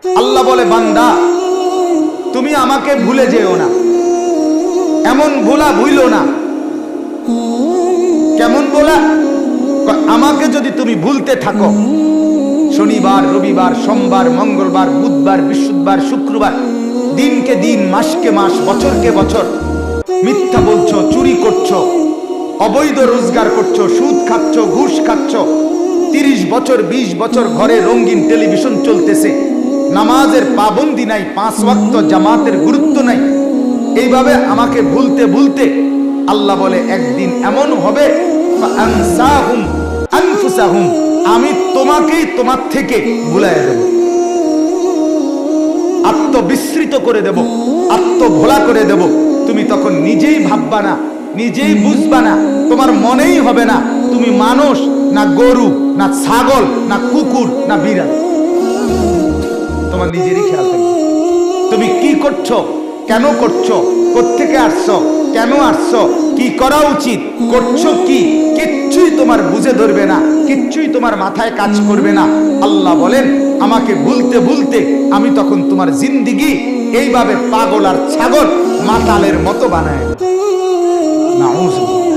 আল্লাহ বলে, বান্দা তুমি আমাকে ভুলে যেও না, এমন ভোলা ভুইলো না। কেমন বলা? আমাকে যদি তুমি ভুলতে থাকো, শনিবার, রবিবার, সোমবার, মঙ্গলবার, বুধবার, বৃহস্পতিবার, শুক্রবার, দিনকে দিন, মাসকে মাস, বছরকে বছর মিথ্যা বলছো, চুরি করছো, অবৈধ রোজগার করছো, সুদ খাচ্ছ, ঘুষ খাচ্ছ, 30 বছর 20 বছর ঘরে রঙিন টেলিভিশন চলতেছে, নামাজের পাবন্দি নাই, 5 ওয়াক্ত জামাতের গুরুত্ব নাই, এইভাবে আমাকে ভুলতে ভুলতে আল্লাহ বলে একদিন এমন হবে ফাআনসাহুম আনফুসাহুম, আমি তোমাকেই তোমার থেকে ভুলাইয়া দেব, আত্মবিস্মৃত করে দেব, আত্মভোলা করে দেব। তুমি তখন নিজেই ভাববা না, নিজেই বুঝবা না, তোমার মনেই হবে না তুমি মানুষ না গরু না ছাগল না কুকুর না বিড়াল। তোমার নিজেরই খেয়াল থাকবে তুমি কি করছো, কেন করছো, কোত্থেকে আসছো, কেন আসছো, কি করা উচিত, করছো কি, কিচ্ছুই তোমার বুঝে ধরবে না, কিচ্ছুই তোমার মাথায় কাজ করবে না। আল্লাহ বলেন, আমাকে ভুলতে ভুলতে আমি তখন তোমার জিন্দিগি এইভাবে পাগল আর ছাগল মাতালের মতো বানায়। নাউজুবিল্লাহ।